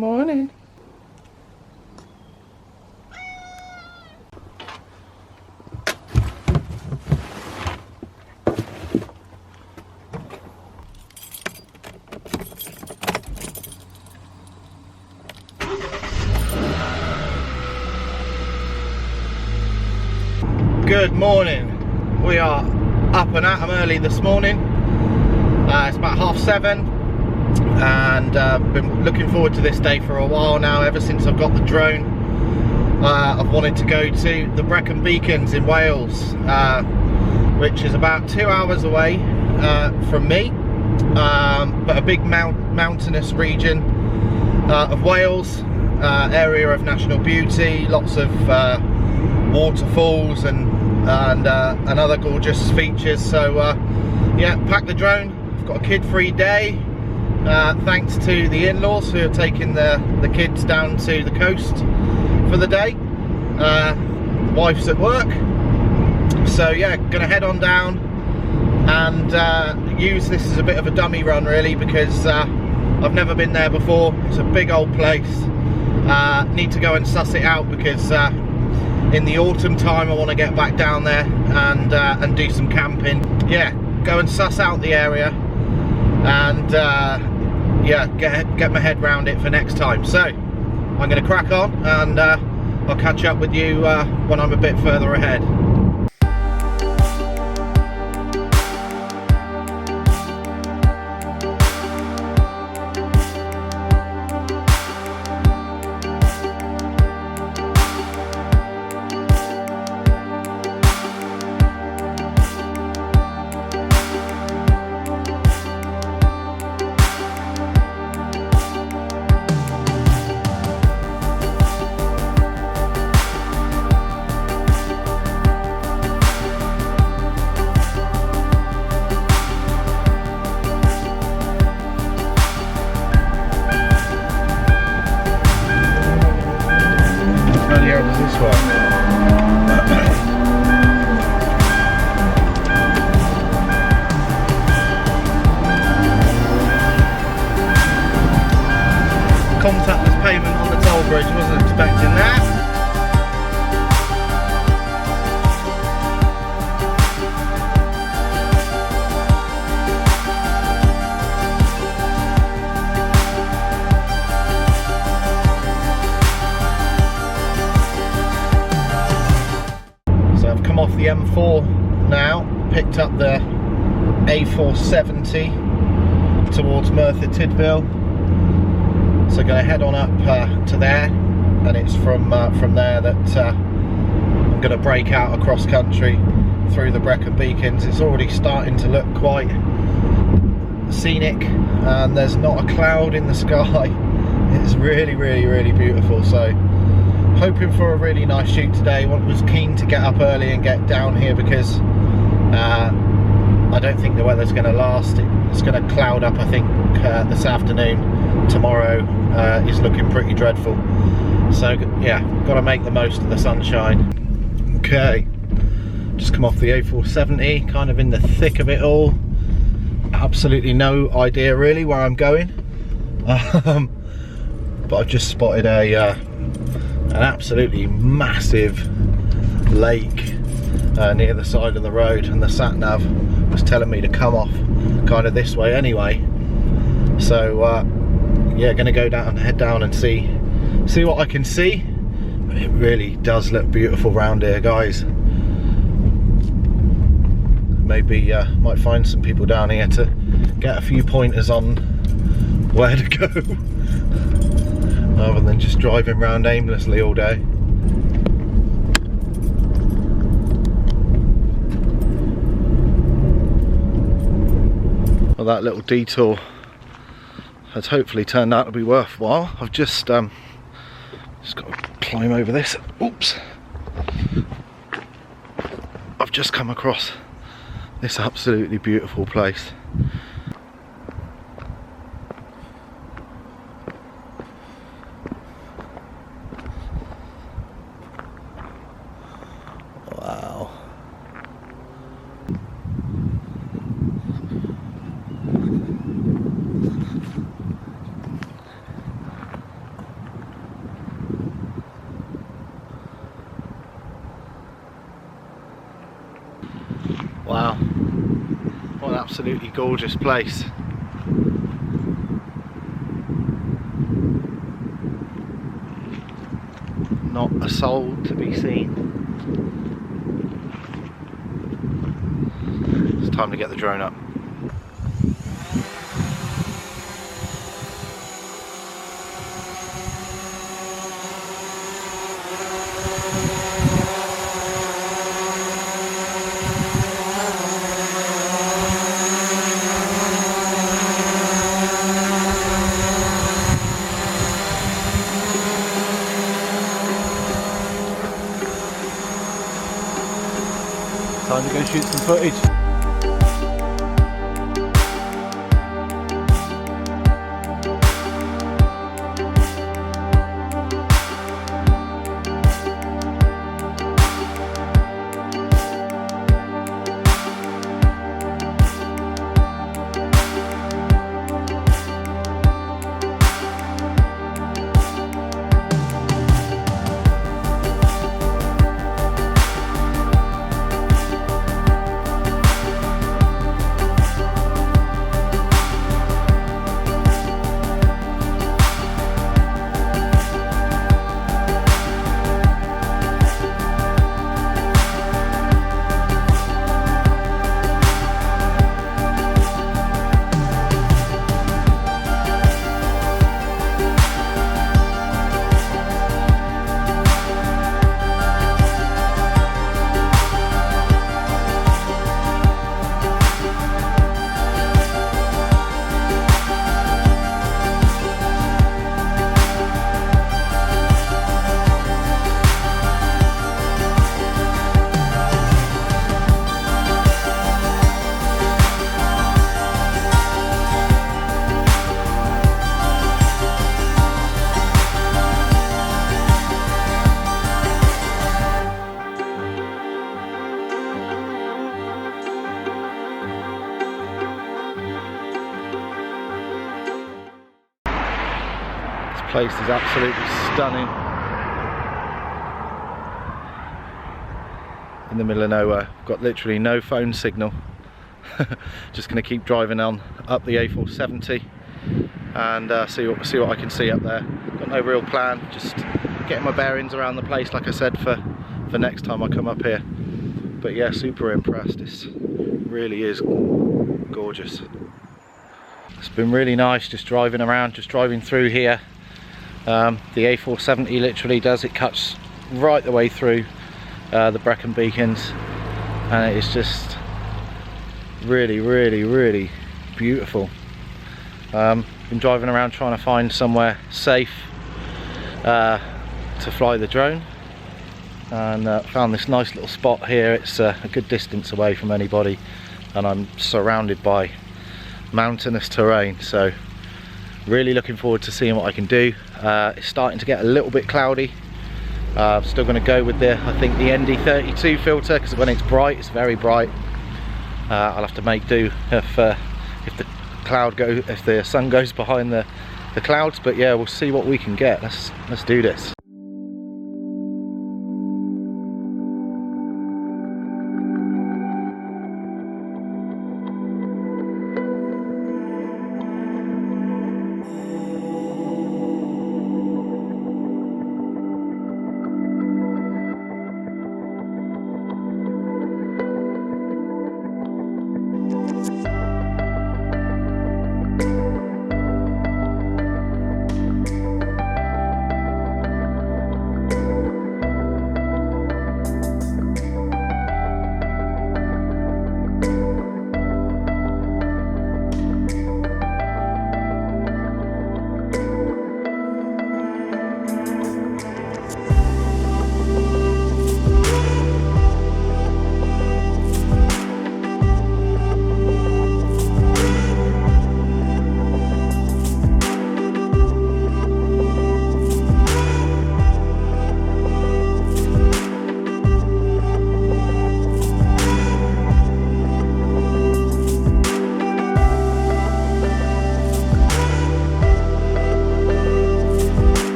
morning. Good morning. We are up and at 'em early this morning. It's about 7:30, and been looking forward to this day for a while now. Ever since I've got the drone, I've wanted to go to the Brecon Beacons in Wales, which is about 2 hours away from me, but a big mountainous region of Wales, area of national beauty, lots of waterfalls and other gorgeous features. So yeah, pack the drone. I've got a kid-free day, thanks to the in-laws who are taking the kids down to the coast for the day. Wife's at work, so yeah, gonna head on down and use this as a bit of a dummy run, really, because I've never been there before. It's a big old place. Need to go and suss it out, because in the autumn time I want to get back down there and do some camping. Yeah, go and suss out the area and yeah, get my head round it for next time. So I'm going to crack on, and I'll catch up with you when I'm a bit further ahead. Contactless payment on the toll bridge, wasn't expecting that. So I've come off the M4 now, picked up the A470 towards Merthyr Tydfil. So going to head on up to there, and it's from there that I'm going to break out across country through the Brecon Beacons. It's already starting to look quite scenic, and there's not a cloud in the sky. It's really, really, really beautiful. So hoping for a really nice shoot today. Was keen to get up early and get down here, because I don't think the weather's going to last. It's going to cloud up, I think, this afternoon. Tomorrow is looking pretty dreadful, so yeah, got to make the most of the sunshine. Okay, just come off the A470, kind of in the thick of it all. Absolutely no idea really where I'm going, but I've just spotted an absolutely massive lake near the side of the road, and the sat nav was telling me to come off kind of this way anyway. So yeah, gonna go down, head down and see what I can see. It really does look beautiful round here, guys. Maybe might find some people down here to get a few pointers on where to go, rather than just driving around aimlessly all day. Well, that little detour has hopefully turned out to be worthwhile. I've just got to climb over this. Oops. I've just come across this absolutely beautiful place. Wow. Wow, what an absolutely gorgeous place. Not a soul to be seen. It's time to get the drone up. Time to go shoot some footage. Place is absolutely stunning. In the middle of nowhere. Got literally no phone signal. Just going to keep driving on up the A470 and see what I can see up there. Got no real plan. Just getting my bearings around the place, like I said, for next time I come up here. But yeah, super impressed. It really is gorgeous. It's been really nice just driving around, just driving through here. The A470 literally it cuts right the way through the Brecon Beacons, and it is just really beautiful. Been driving around trying to find somewhere safe to fly the drone, and found this nice little spot here. It's a good distance away from anybody, and I'm surrounded by mountainous terrain, so really looking forward to seeing what I can do. It's starting to get a little bit cloudy. I'm still going to go with I think the ND32 filter, because when it's bright, it's very bright. I'll have to make do if the sun goes behind the clouds, but yeah, we'll see what we can get. Let's do this.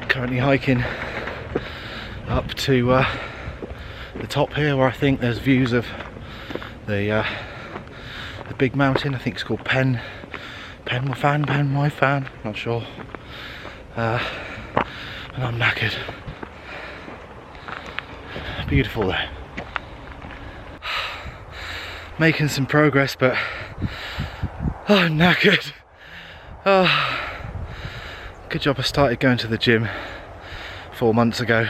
Currently hiking up to the top here, where I think there's views of the big mountain. I think it's called Pen Fan, not sure. And I'm knackered. Beautiful though. Making some progress, but I'm knackered. Oh, good job I started going to the gym 4 months ago.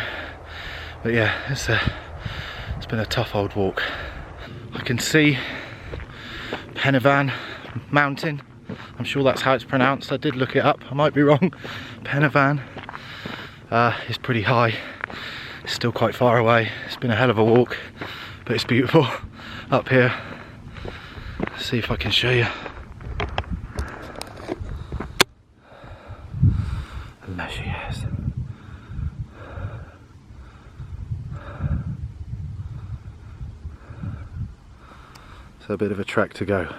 But yeah, it's been a tough old walk. I can see Penavan Mountain. I'm sure that's how it's pronounced. I did look it up. I might be wrong. Penavan is pretty high. It's still quite far away. It's been a hell of a walk, but it's beautiful up here. Let's see if I can show you. And there she is. So a bit of a trek to go.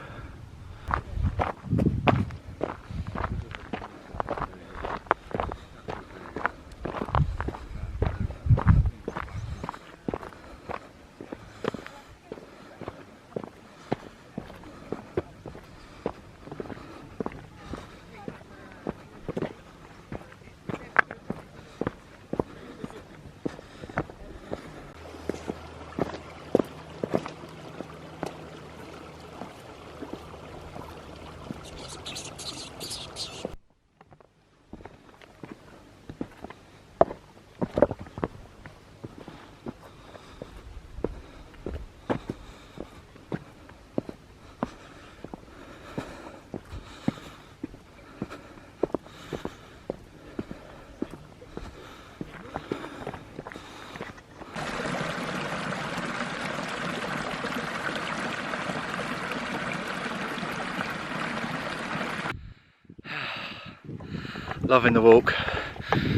Loving the walk,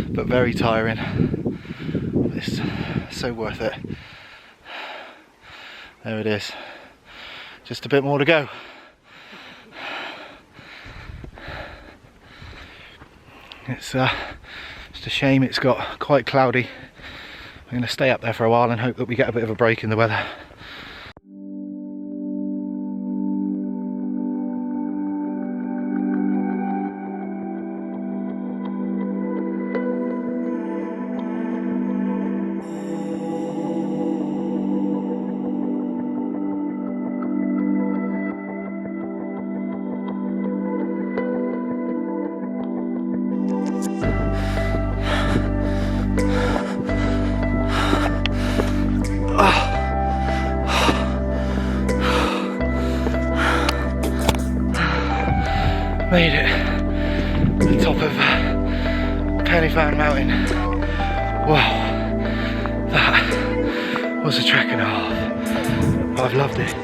but very tiring. It's so worth it. There it is. Just a bit more to go. It's just a shame it's got quite cloudy. I'm going to stay up there for a while and hope that we get a bit of a break in the weather. Made it to the top of Penavan Mountain. Wow, that was a trek and a half. I've loved it.